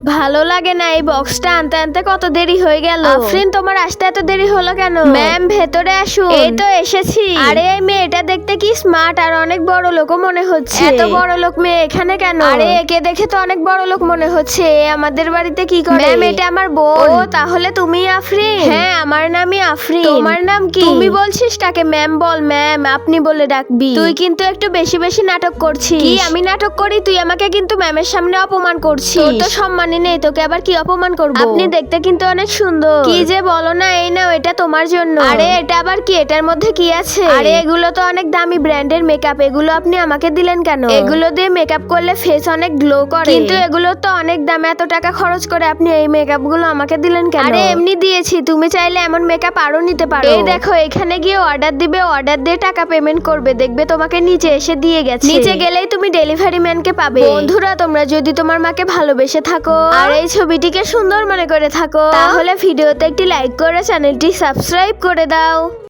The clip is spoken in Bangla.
ভালো লাগে না, এই বক্সটা আনতে আনতে কত দেরি হয়ে গেল। আফরিন, তোমার আসতে এত দেরি হলো কেন? ম্যাম, ভেতরে আসুন। এই তো এসেছি। আরে এই মেয়েটা দেখতে কি স্মার্ট আর অনেক বড় লোকও মনে হচ্ছে। এত বড় লোক মেয়ে এখানে কেন? আরে একে দেখে তো অনেক বড় লোক মনে হচ্ছে। এ আমাদের বাড়িতে কি করে? ম্যাম, এটা আমার বোন। ও, তাহলে তুমি আফরিন? হ্যাঁ, আমার নামই আফরিন। তোমার নাম কি? তুমি বলছিস তাকে ম্যাম বল। ম্যাম, আপনি বলে ডাকবি। তুই কিন্তু একটু বেশি বেশি নাটক করছিস। কি আমি নাটক করি? তুই আমাকে কিন্তু ম্যামের সামনে অপমান করছিস। তোর তো সম্মানই নেই, তোকে আবার কি অপমান করব? আপনি দেখতে কিন্তু অনেক সুন্দর। কি যে বলো না। এই নাও, এটা তোমার জন্য। আরে এটা আবার কি? এটার মধ্যে কি আছে? আরে এগুলো তো অনেক দামি ব্র্যান্ডের মেকআপ। এগুলো আপনি আমাকে দিলেন কেন? এগুলো দিয়ে মেকআপ করলে ফেস অনেক গ্লো করে, কিন্তু এগুলো তো অনেক দাম। এত টাকা খরচ করে আপনি এই মেকআপ গুলো আমাকে দিলেন কেন? আরে এমনি দিয়েছি, তুমি চাইলে এমন মেকআপ আরো নিতে পারো। এই দেখো, এখানে গিয়ে অর্ডার দিবে, অর্ডার দিয়ে টাকা পেমেন্ট করবে, দেখবে তোমাকে নিচে এসে দিয়ে গেছে। নিচে গেলেই তুমি ডেলিভারি ম্যানকে পাবে। বন্ধুরা, তোমরা যদি তোমার মাকে ভালোবেসে থাকো আর এই ছবিটিকে সুন্দর মনে করে থাকো, তাহলে ভিডিওতে একটি লাইক করে চ্যানেলটি সাবস্ক্রাইব করে দাও।